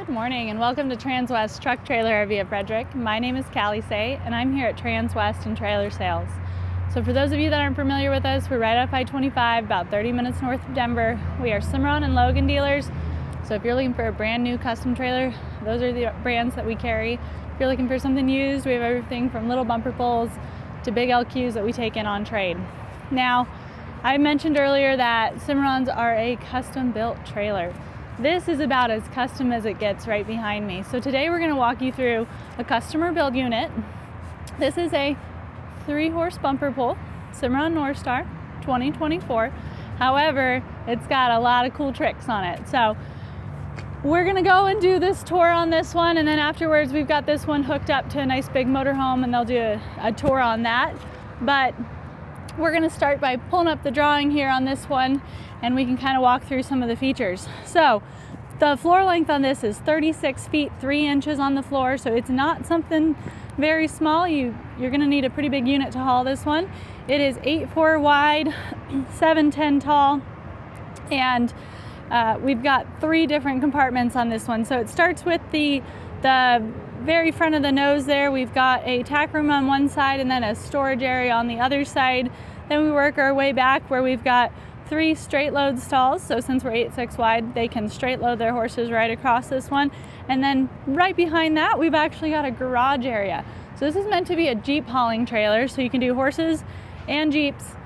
Good morning and welcome to Transwest Truck Trailer RV of Frederick. My name is Callie Say and I'm here at Transwest and Trailer Sales. So for those of you that aren't familiar with us, we're right off I-25, about 30 minutes north of Denver. We are Cimarron and Logan dealers. So if you're looking for a brand new custom trailer, those are the brands that we carry. If you're looking for something used, we have everything from little bumper pulls to big LQs that we take in on trade. Now, I mentioned earlier that Cimarrons are a custom built trailer. This is about as custom as it gets right behind me. So today we're going to walk you through a customer build unit. This is a 3-horse bumper pull, Cimarron Norstar 2024. However, it's got a lot of cool tricks on it. So we're going to go and do this tour on this one, and then afterwards we've got this one hooked up to a nice big motorhome and they'll do a tour on that. But we're going to start by pulling up the drawing here on this one and we can kind of walk through some of the features. So the floor length on this is 36 feet 3 inches on the floor, so it's not something very small. You're going to need a pretty big unit to haul this one. It is 8'4" wide, 7'10" tall, and we've got 3 different compartments on this one. So it starts with the very front of the nose there. We've got a tack room on one side and then a storage area on the other side. Then we work our way back where we've got 3 straight load stalls. So since we're 8'6" wide, they can straight load their horses right across this one. And then right behind that, we've actually got a garage area. So this is meant to be a Jeep hauling trailer. So you can do horses and Jeeps,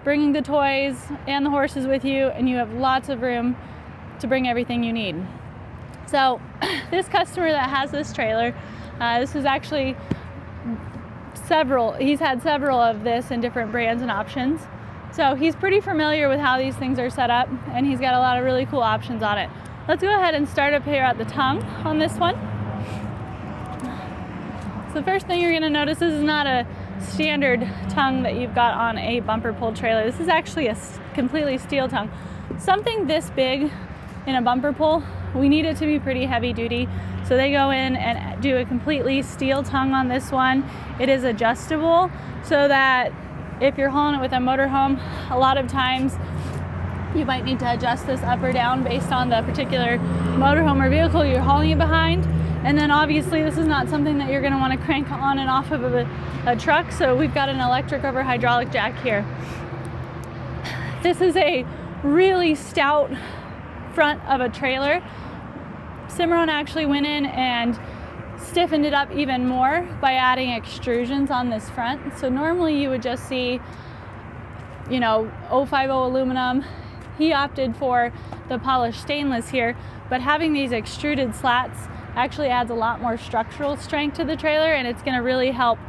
bringing the toys and the horses with you, and you have lots of room to bring everything you need. So this customer that has this trailer, this is actually he's had several of this in different brands and options. So he's pretty familiar with how these things are set up, and he's got a lot of really cool options on it. Let's go ahead and start up here at the tongue on this one. So the first thing you're gonna notice, this is not a standard tongue that you've got on a bumper pull trailer. This is actually a completely steel tongue. Something this big in a bumper pull, we need it to be pretty heavy duty. So they go in and do a completely steel tongue on this one. It is adjustable so that if you're hauling it with a motorhome, a lot of times you might need to adjust this up or down based on the particular motorhome or vehicle you're hauling it behind. And then obviously this is not something that you're going to want to crank on and off of a truck. So we've got an electric over hydraulic jack here. This is a really stout front of a trailer. Cimarron actually went in and stiffened it up even more by adding extrusions on this front. So normally you would just see, 050 aluminum. He opted for the polished stainless here, but having these extruded slats actually adds a lot more structural strength to the trailer, and it's going to really help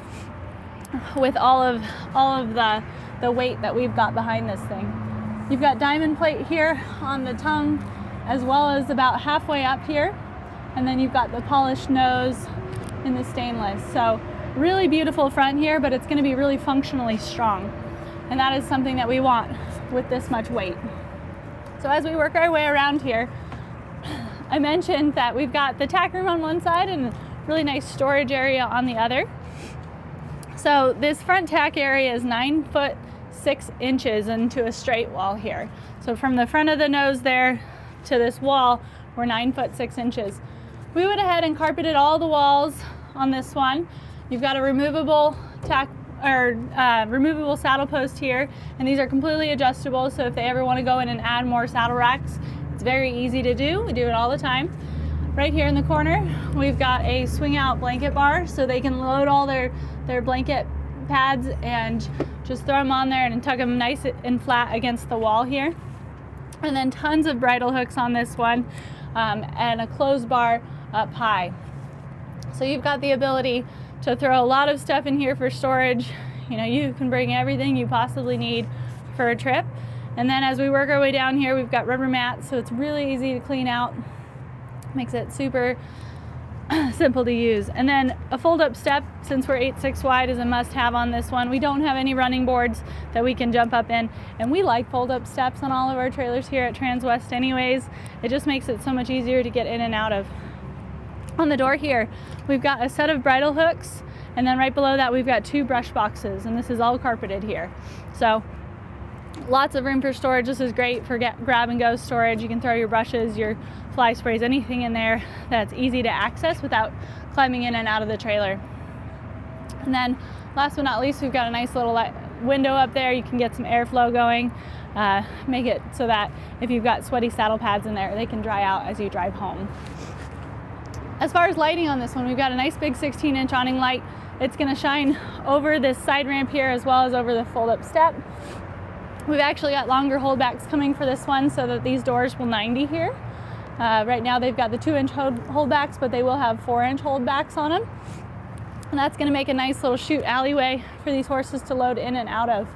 with all of the weight that we've got behind this thing. You've got diamond plate here on the tongue, as well as about halfway up here. And then you've got the polished nose in the stainless. So really beautiful front here, but it's going to be really functionally strong. And that is something that we want with this much weight. So as we work our way around here, I mentioned that we've got the tack room on one side and a really nice storage area on the other. So this front tack area is 9'6" into a straight wall here. So from the front of the nose there to this wall, we're 9'6". We went ahead and carpeted all the walls on this one. You've got a removable removable saddle post here, and these are completely adjustable. So if they ever want to go in and add more saddle racks, it's very easy to do. We do it all the time. Right here in the corner, we've got a swing out blanket bar, so they can load all their blanket pads and just throw them on there and tuck them nice and flat against the wall here. And then tons of bridle hooks on this one, and a closed bar up high. So you've got the ability to throw a lot of stuff in here for storage. You can bring everything you possibly need for a trip. And then as we work our way down here, we've got rubber mats, so it's really easy to clean out. Makes it super simple to use. And then a fold-up step, since we're 8'6" wide, is a must-have on this one. We don't have any running boards that we can jump up in, and we like fold-up steps on all of our trailers here at Transwest anyways. It just makes it so much easier to get in and out of. On the door here, we've got a set of bridle hooks, and then right below that we've got 2 brush boxes, and this is all carpeted here. So Lots of room for storage. This is great for grab and go storage. You can throw your brushes, your fly sprays, anything in there that's easy to access without climbing in and out of the trailer. And then last but not least, we've got a nice little window up there. You can get some airflow going, make it so that if you've got sweaty saddle pads in there, they can dry out as you drive home. As far as lighting on this one, we've got a nice big 16-inch awning light. It's going to shine over this side ramp here as well as over the fold-up step. We've actually got longer holdbacks coming for this one so that these doors will 90 here. Right now they've got the 2-inch holdbacks, but they will have 4-inch holdbacks on them. And that's going to make a nice little chute alleyway for these horses to load in and out of.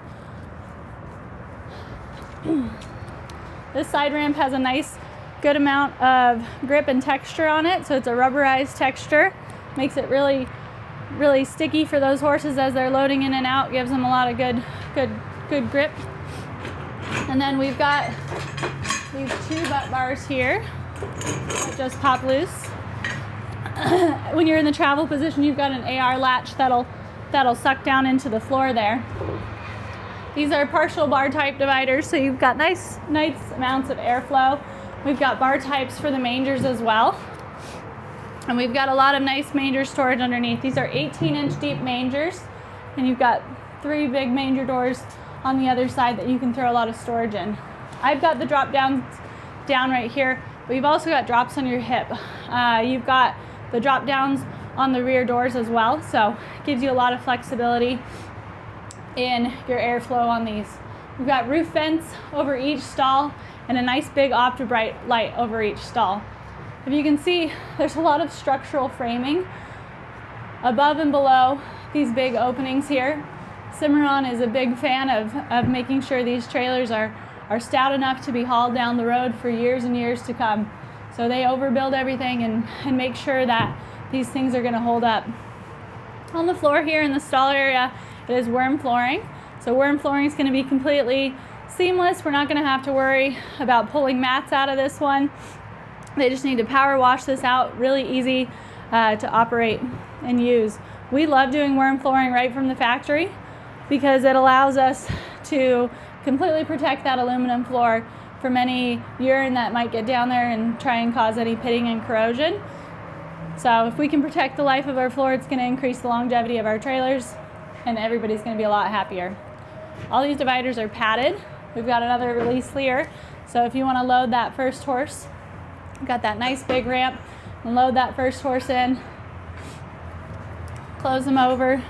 This side ramp has a nice good amount of grip and texture on it, so it's a rubberized texture. Makes it really sticky for those horses as they're loading in and out. Gives them a lot of good grip. And then we've got these 2 butt bars here that just pop loose. When you're in the travel position, you've got an AR latch that'll suck down into the floor there. These are partial bar type dividers, so you've got nice amounts of airflow. We've got bar types for the mangers as well. And we've got a lot of nice manger storage underneath. These are 18-inch deep mangers, and you've got 3 big manger doors on the other side that you can throw a lot of storage in. I've got the drop downs down right here, but you've also got drops on your hip. You've got the drop downs on the rear doors as well, so it gives you a lot of flexibility in your airflow on these. We've got roof vents over each stall and a nice big Opti-Bright light over each stall. If you can see, there's a lot of structural framing above and below these big openings here. Cimarron is a big fan of making sure these trailers are stout enough to be hauled down the road for years and years to come. So they overbuild everything and make sure that these things are going to hold up. On the floor here in the stall area, it is werm flooring. So werm flooring is going to be completely seamless. We're not going to have to worry about pulling mats out of this one. They just need to power wash this out. Really easy to operate and use. We love doing werm flooring right from the factory because it allows us to completely protect that aluminum floor from any urine that might get down there and try and cause any pitting and corrosion. So if we can protect the life of our floor, it's going to increase the longevity of our trailers, and everybody's going to be a lot happier. All these dividers are padded. We've got another release here, so if you want to load that first horse, we've got that nice big ramp, and load that first horse in, close them over,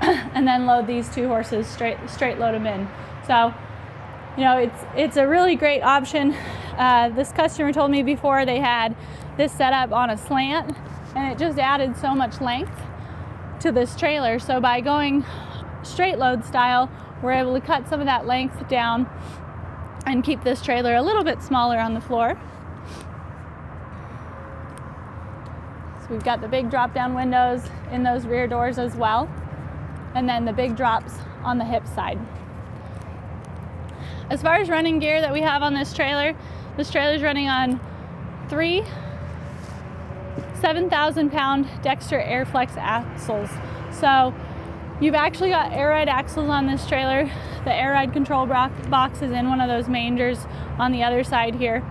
and then load these 2 horses, straight load them in. So, you know, it's a really great option. This customer told me before they had this set up on a slant, and it just added so much length to this trailer. So by going straight load style, we're able to cut some of that length down and keep this trailer a little bit smaller on the floor. So we've got the big drop down windows in those rear doors as well, and then the big drops on the hip side. As far as running gear that we have on this trailer is running on 3 7,000-pound Dexter Airflex axles. So you've actually got air ride axles on this trailer. The air ride control box is in one of those mangers on the other side here.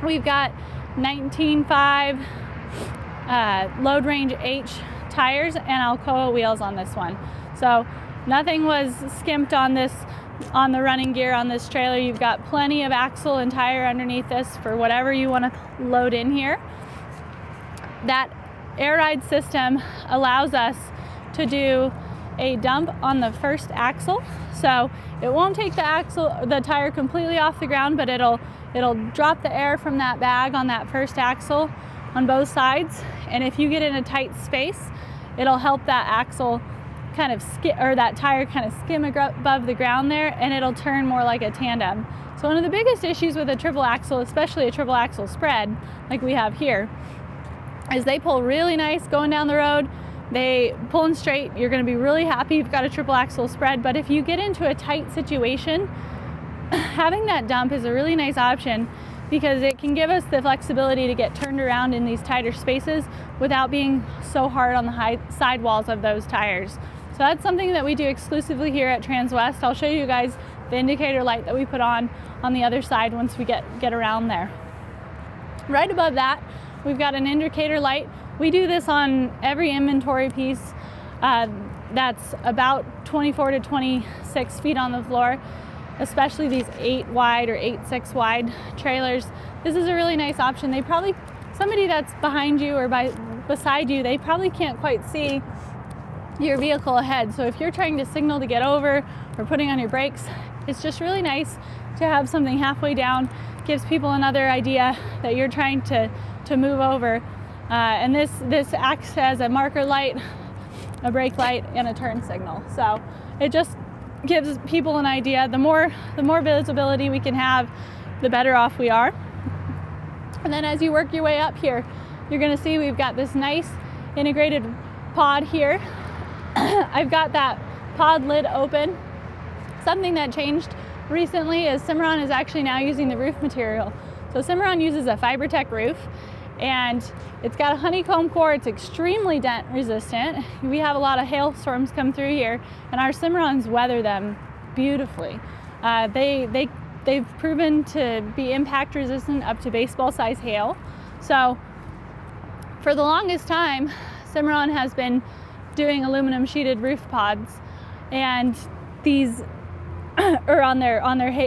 We've got 19.5 load range H tires and Alcoa wheels on this one. So nothing was skimped on this, on the running gear on this trailer. You've got plenty of axle and tire underneath this for whatever you want to load in here. That air ride system allows us to do a dump on the first axle, so it won't take the tire completely off the ground, but it'll drop the air from that bag on that first axle on both sides. And if you get in a tight space, it'll help that axle kind of that tire kind of skim above the ground there, and it'll turn more like a tandem. So one of the biggest issues with a triple axle, especially a triple axle spread like we have here, is they pull really nice going down the road. They pulling straight, you're going to be really happy you've got a triple axle spread. But if you get into a tight situation, having that dump is a really nice option because it can give us the flexibility to get turned around in these tighter spaces without being so hard on the side walls of those tires. So that's something that we do exclusively here at Transwest. I'll show you guys the indicator light that we put on the other side once we get around there. Right above that, we've got an indicator light. We do this on every inventory piece that's about 24 to 26 feet on the floor, especially these 8 wide or 8.6 wide trailers. This is a really nice option. Somebody that's behind you or beside you, they probably can't quite see your vehicle ahead. So if you're trying to signal to get over or putting on your brakes, it's just really nice to have something halfway down. Gives people another idea that you're trying to move over. And this acts as a marker light, a brake light, and a turn signal. So it just gives people an idea. The more visibility we can have, the better off we are. And then as you work your way up here, you're gonna see we've got this nice integrated pod here. I've got that pod lid open. Something that changed recently is Cimarron is actually now using the roof material. So Cimarron uses a FiberTech roof, and it's got a honeycomb core. It's extremely dent resistant. We have a lot of hailstorms come through here, and our Cimarrons weather them beautifully. They've proven to be impact resistant up to baseball size hail. So for the longest time, Cimarron has been doing aluminum sheeted roof pods, and these are on their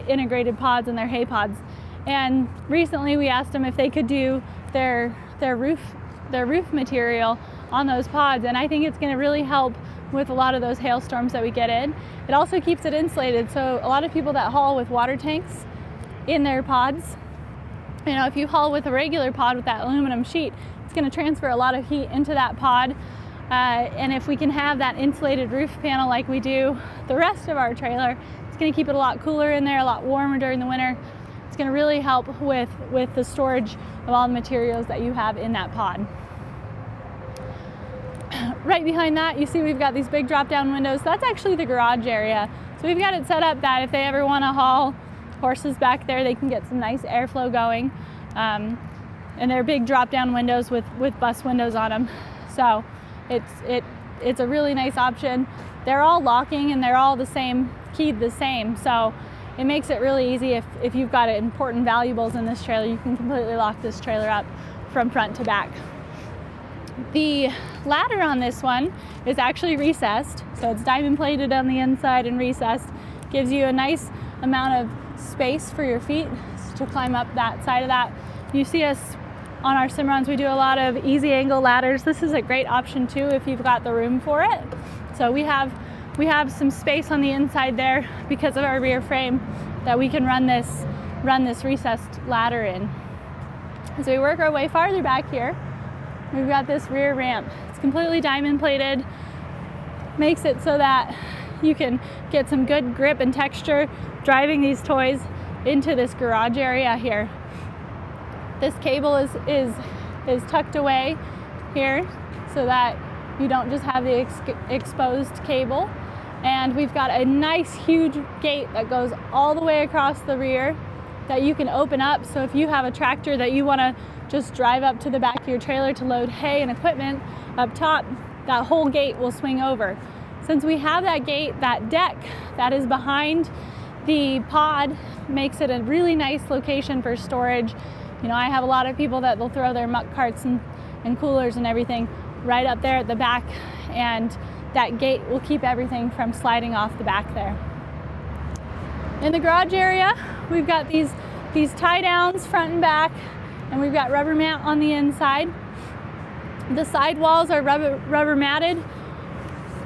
integrated pods and their hay pods. And recently we asked them if they could do their roof material on those pods, and I think it's going to really help with a lot of those hailstorms that we get in. It also keeps it insulated, so a lot of people that haul with water tanks in their pods, you know, if you haul with a regular pod with that aluminum sheet, it's going to transfer a lot of heat into that pod. And if we can have that insulated roof panel like we do the rest of our trailer, it's going to keep it a lot cooler in there, a lot warmer during the winter. It's going to really help with the storage of all the materials that you have in that pod. Right behind that, you see we've got these big drop-down windows. That's actually the garage area. So we've got it set up that if they ever want to haul horses back there, they can get some nice airflow going. And they're big drop-down windows with bus windows on them. So it's a really nice option. They're all locking and they're all the same, keyed the same. So it makes it really easy if you've got important valuables in this trailer, you can completely lock this trailer up from front to back. The ladder on this one is actually recessed, so it's diamond plated on the inside and recessed. Gives you a nice amount of space for your feet to climb up that side of that. You see us on our Cimarrons, we do a lot of easy angle ladders. This is a great option too if you've got the room for it. So we have some space on the inside there because of our rear frame that we can run this recessed ladder in. As we work our way farther back here, we've got this rear ramp. It's completely diamond plated, makes it so that you can get some good grip and texture driving these toys into this garage area here. This cable is tucked away here so that you don't just have the exposed cable. And we've got a nice huge gate that goes all the way across the rear that you can open up. So if you have a tractor that you want to just drive up to the back of your trailer to load hay and equipment up top, that whole gate will swing over. Since we have that gate, that deck that is behind the pod makes it a really nice location for storage. You know, I have a lot of people that they'll throw their muck carts and coolers and everything right up there at the back, and that gate will keep everything from sliding off the back there. In the garage area, we've got these tie downs front and back, and we've got rubber mat on the inside. The side walls are rubber matted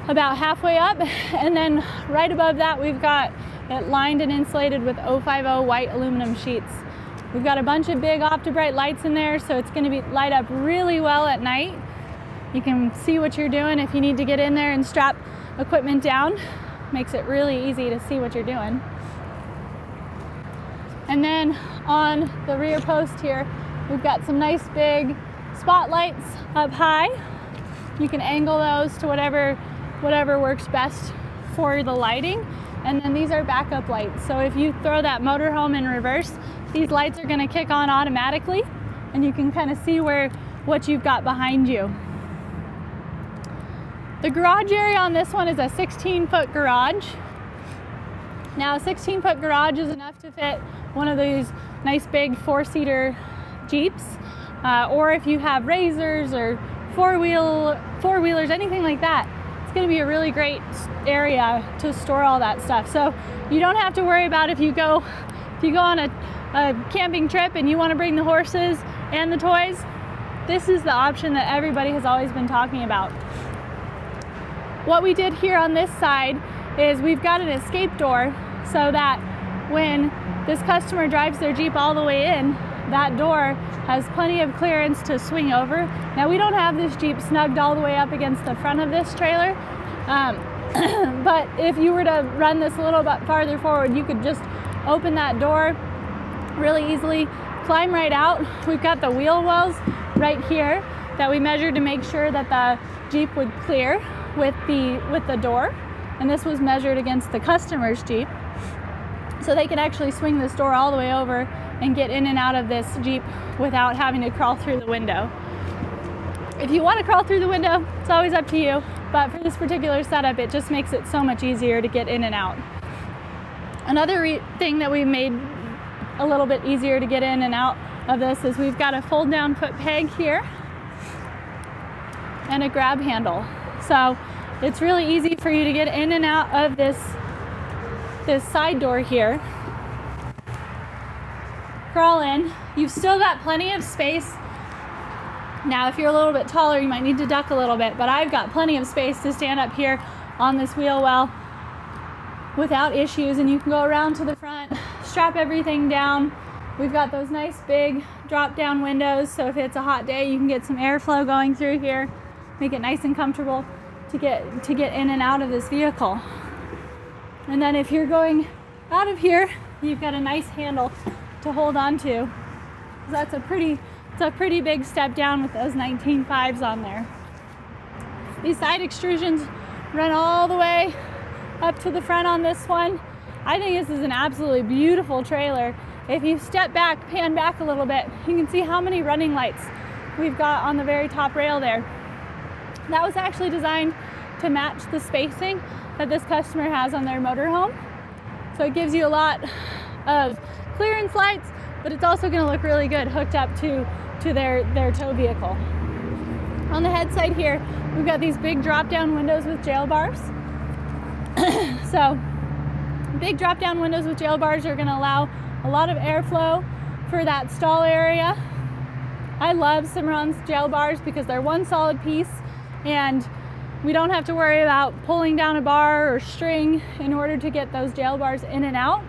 about halfway up, and then right above that we've got it lined and insulated with 050 white aluminum sheets. We've got a bunch of big OptiBrite lights in there, so it's going to be light up really well at night. You can see what you're doing if you need to get in there and strap equipment down. Makes it really easy to see what you're doing. And then on the rear post here, we've got some nice big spotlights up high. You can angle those to whatever works best for the lighting. And then these are backup lights. So if you throw that motorhome in reverse, these lights are going to kick on automatically, and you can kind of see what you've got behind you. The garage area on this one is a 16-foot garage. Now a 16-foot garage is enough to fit one of these nice big 4-seater Jeeps, or if you have Razors or four-wheelers, anything like that, it's going to be a really great area to store all that stuff. So you don't have to worry about if you go on a camping trip and you want to bring the horses and the toys. This is the option that everybody has always been talking about. What we did here on this side is we've got an escape door so that when this customer drives their Jeep all the way in, that door has plenty of clearance to swing over. Now we don't have this Jeep snugged all the way up against the front of this trailer, but if you were to run this a little bit farther forward, you could just open that door really easily, climb right out. We've got the wheel wells right here that we measured to make sure that the Jeep would clear with the door, and this was measured against the customer's Jeep, so they can actually swing this door all the way over and get in and out of this Jeep without having to crawl through the window. If you want to crawl through the window, it's always up to you, but for this particular setup, it just makes it so much easier to get in and out. Another thing that we made a little bit easier to get in and out of this is we've got a fold down foot peg here and a grab handle. So it's really easy for you to get in and out of this side door here. Crawl in. You've still got plenty of space. Now if you're a little bit taller, you might need to duck a little bit, but I've got plenty of space to stand up here on this wheel well without issues, and you can go around to the front, strap everything down. We've got those nice big drop down windows, so if it's a hot day, you can get some airflow going through here, make it nice and comfortable to get in and out of this vehicle. And then if you're going out of here, you've got a nice handle to hold on to. So it's a pretty big step down with those 19.5s on there. These side extrusions run all the way up to the front on this one. I think this is an absolutely beautiful trailer. If you step back, pan back a little bit, you can see how many running lights we've got on the very top rail there. That was actually designed to match the spacing that this customer has on their motorhome. So it gives you a lot of clearance lights, but it's also going to look really good hooked up to their tow vehicle. On the head side here, we've got these big drop down windows with jail bars. So big drop down windows with jail bars are going to allow a lot of airflow for that stall area. I love Cimarron's jail bars because they're one solid piece, and we don't have to worry about pulling down a bar or string in order to get those jail bars in and out.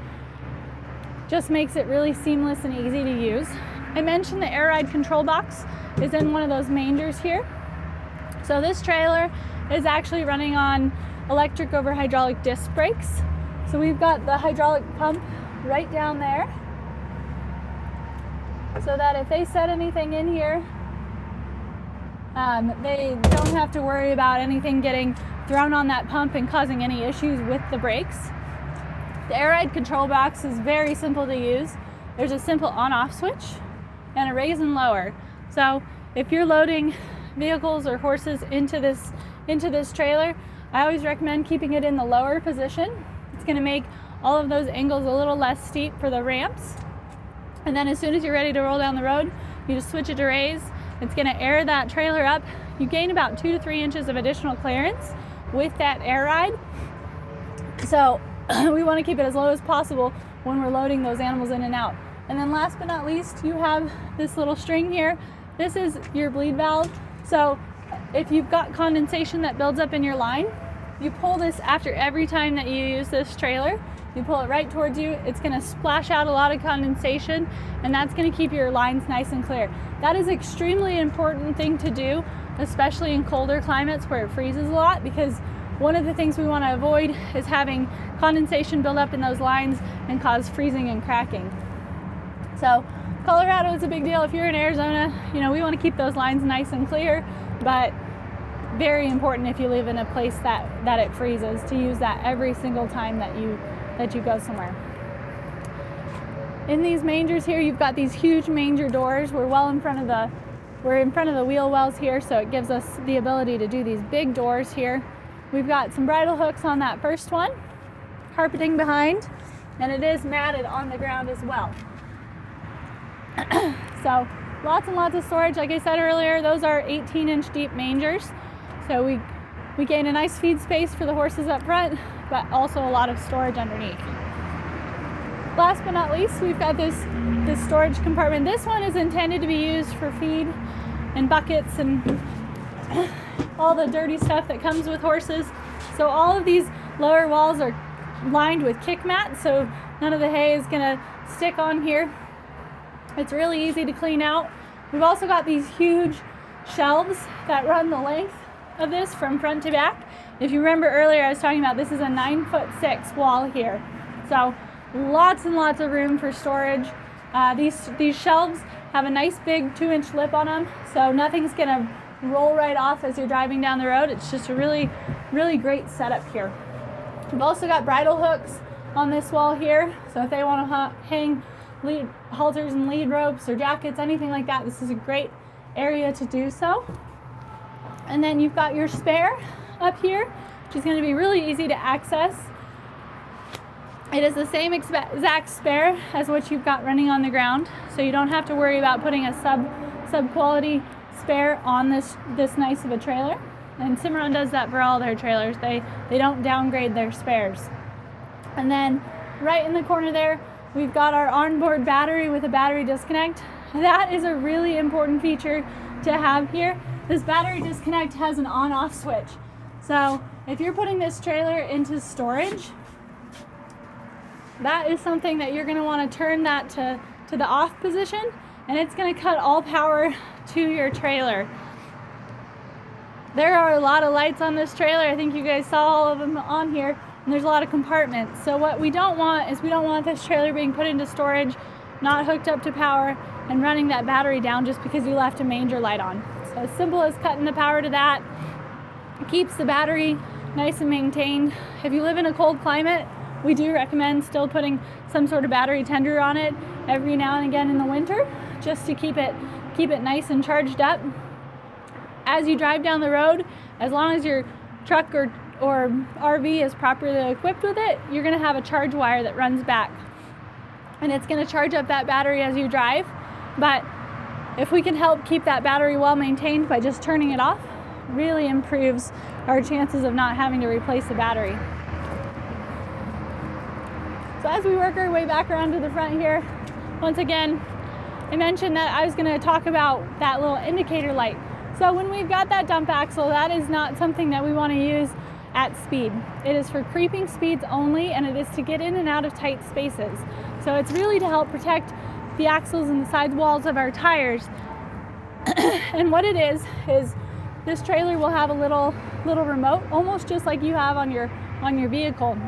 Just makes it really seamless and easy to use. I mentioned the air ride control box is in one of those mangers here. So this trailer is actually running on electric over hydraulic disc brakes. So we've got the hydraulic pump right down there, so that if they set anything in here, they don't have to worry about anything getting thrown on that pump and causing any issues with the brakes. The air ride control box is very simple to use. There's a simple on-off switch and a raise and lower. So if you're loading vehicles or horses into this trailer, I always recommend keeping it in the lower position. It's going to make all of those angles a little less steep for the ramps. And then as soon as you're ready to roll down the road, you just switch it to raise. It's going to air that trailer up. You gain about 2 to 3 inches of additional clearance with that air ride. So we want to keep it as low as possible when we're loading those animals in and out. And then last but not least, you have this little string here. This is your bleed valve. So if you've got condensation that builds up in your line, you pull this after every time that you use this trailer. You pull it right towards you. It's going to splash out a lot of condensation, and that's going to keep your lines nice and clear. That is an extremely important thing to do, especially in colder climates where it freezes a lot, because one of the things we want to avoid is having condensation build up in those lines and cause freezing and cracking. So Colorado is a big deal. If you're in Arizona, we want to keep those lines nice and clear, but very important if you live in a place that it freezes, to use that every single time that you go somewhere. In these mangers here, you've got these huge manger doors. We're in front of the wheel wells here, so it gives us the ability to do these big doors here. We've got some bridle hooks on that first one, carpeting behind. and it is matted on the ground as well. So lots and lots of storage. Like I said earlier, those are 18-inch deep mangers. So we gain a nice feed space for the horses up front, but also a lot of storage underneath. Last but not least, we've got this storage compartment. This one is intended to be used for feed and buckets and all the dirty stuff that comes with horses. So all of these lower walls are lined with kick mats, so none of the hay is gonna stick on here. It's really easy to clean out. We've also got these huge shelves that run the length of this from front to back. If you remember earlier, I was talking about this is a 9'6" wall here. So lots and lots of room for storage. These shelves have a nice big 2-inch lip on them, so nothing's gonna roll right off as you're driving down the road. It's just a really, really great setup here. We've also got bridle hooks on this wall here, so if they want to hang lead halters and lead ropes or jackets, anything like that, this is a great area to do so. And then you've got your spare up here, which is going to be really easy to access. It is the same exact spare as what you've got running on the ground, so you don't have to worry about putting a sub quality spare on this nice of a trailer. And Cimarron does that for all their trailers. They don't downgrade their spares. And then right in the corner there, we've got our onboard battery with a battery disconnect. That is a really important feature to have here. This battery disconnect has an on-off switch. So if you're putting this trailer into storage, that is something that you're going to want to turn that to the off position, and it's going to cut all power to your trailer. There are a lot of lights on this trailer. I think you guys saw all of them on here, and there's a lot of compartments. So what we don't want is we don't want this trailer being put into storage, not hooked up to power, and running that battery down just because you left a manger light on. So as simple as cutting the power to that, it keeps the battery nice and maintained. If you live in a cold climate, we do recommend still putting some sort of battery tender on it every now and again in the winter, just to keep it nice and charged up. As you drive down the road, as long as your truck or RV is properly equipped with it, you're going to have a charge wire that runs back, and it's going to charge up that battery as you drive. But if we can help keep that battery well maintained by just turning it off, really improves our chances of not having to replace the battery. So as we work our way back around to the front here, once again, I mentioned that I was going to talk about that little indicator light. So when we've got that dump axle, that is not something that we want to use at speed. It is for creeping speeds only, and it is to get in and out of tight spaces. So it's really to help protect the axles and the sidewalls of our tires. And what it is this trailer will have a little remote, almost just like you have on your vehicle.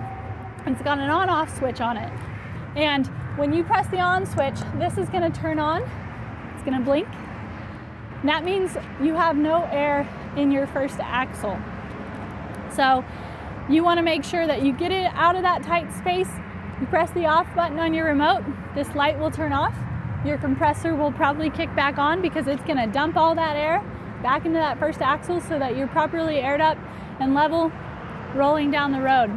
It's got an on-off switch on it. And when you press the on switch, this is going to turn on. It's going to blink. And that means you have no air in your first axle. So you want to make sure that you get it out of that tight space. You press the off button on your remote, this light will turn off. Your compressor will probably kick back on because it's going to dump all that air back into that first axle so that you're properly aired up and level rolling down the road.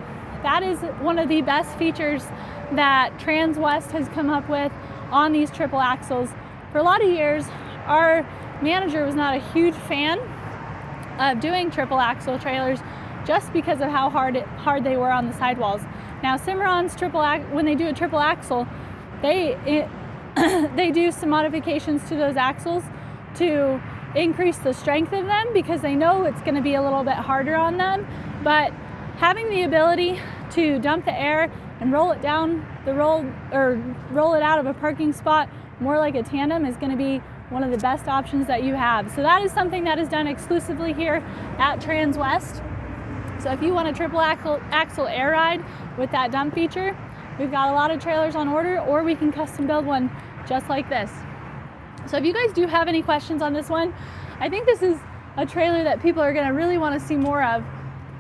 That is one of the best features that Transwest has come up with on these triple axles. For a lot of years, our manager was not a huge fan of doing triple axle trailers just because of how hard they were on the sidewalls. Now Cimarron's when they do a triple axle, they do some modifications to those axles to increase the strength of them because they know it's going to be a little bit harder on them. But having the ability to dump the air and roll it down the roll it out of a parking spot more like a tandem is going to be one of the best options that you have. So that is something that is done exclusively here at Transwest. So if you want a triple axle air ride with that dump feature, we've got a lot of trailers on order, or we can custom build one just like this. So if you guys do have any questions on this one, I think this is a trailer that people are going to really want to see more of.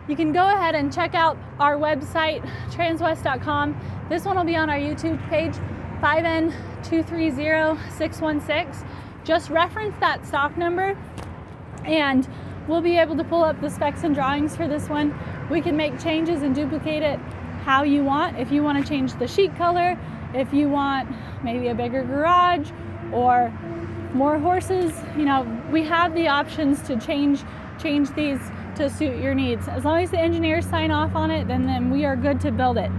You can go ahead and check out our website, transwest.com. This one will be on our YouTube page, 5N230616. Just reference that stock number and we'll be able to pull up the specs and drawings for this one. We can make changes and duplicate it how you want. If you want to change the sheet color, if you want maybe a bigger garage or more horses, you know, we have the options to change these to suit your needs. As long as the engineers sign off on it, then we are good to build it.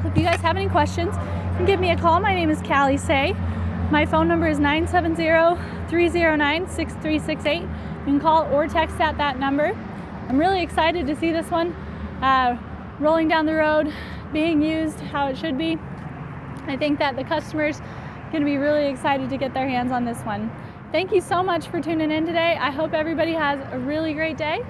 So if you guys have any questions, you can give me a call. My name is Callie Say. My phone number is 970-309-6368. You can call or text at that number. I'm really excited to see this one rolling down the road, being used how it should be. I think that the customer's going to be really excited to get their hands on this one. Thank you so much for tuning in today. I hope everybody has a really great day.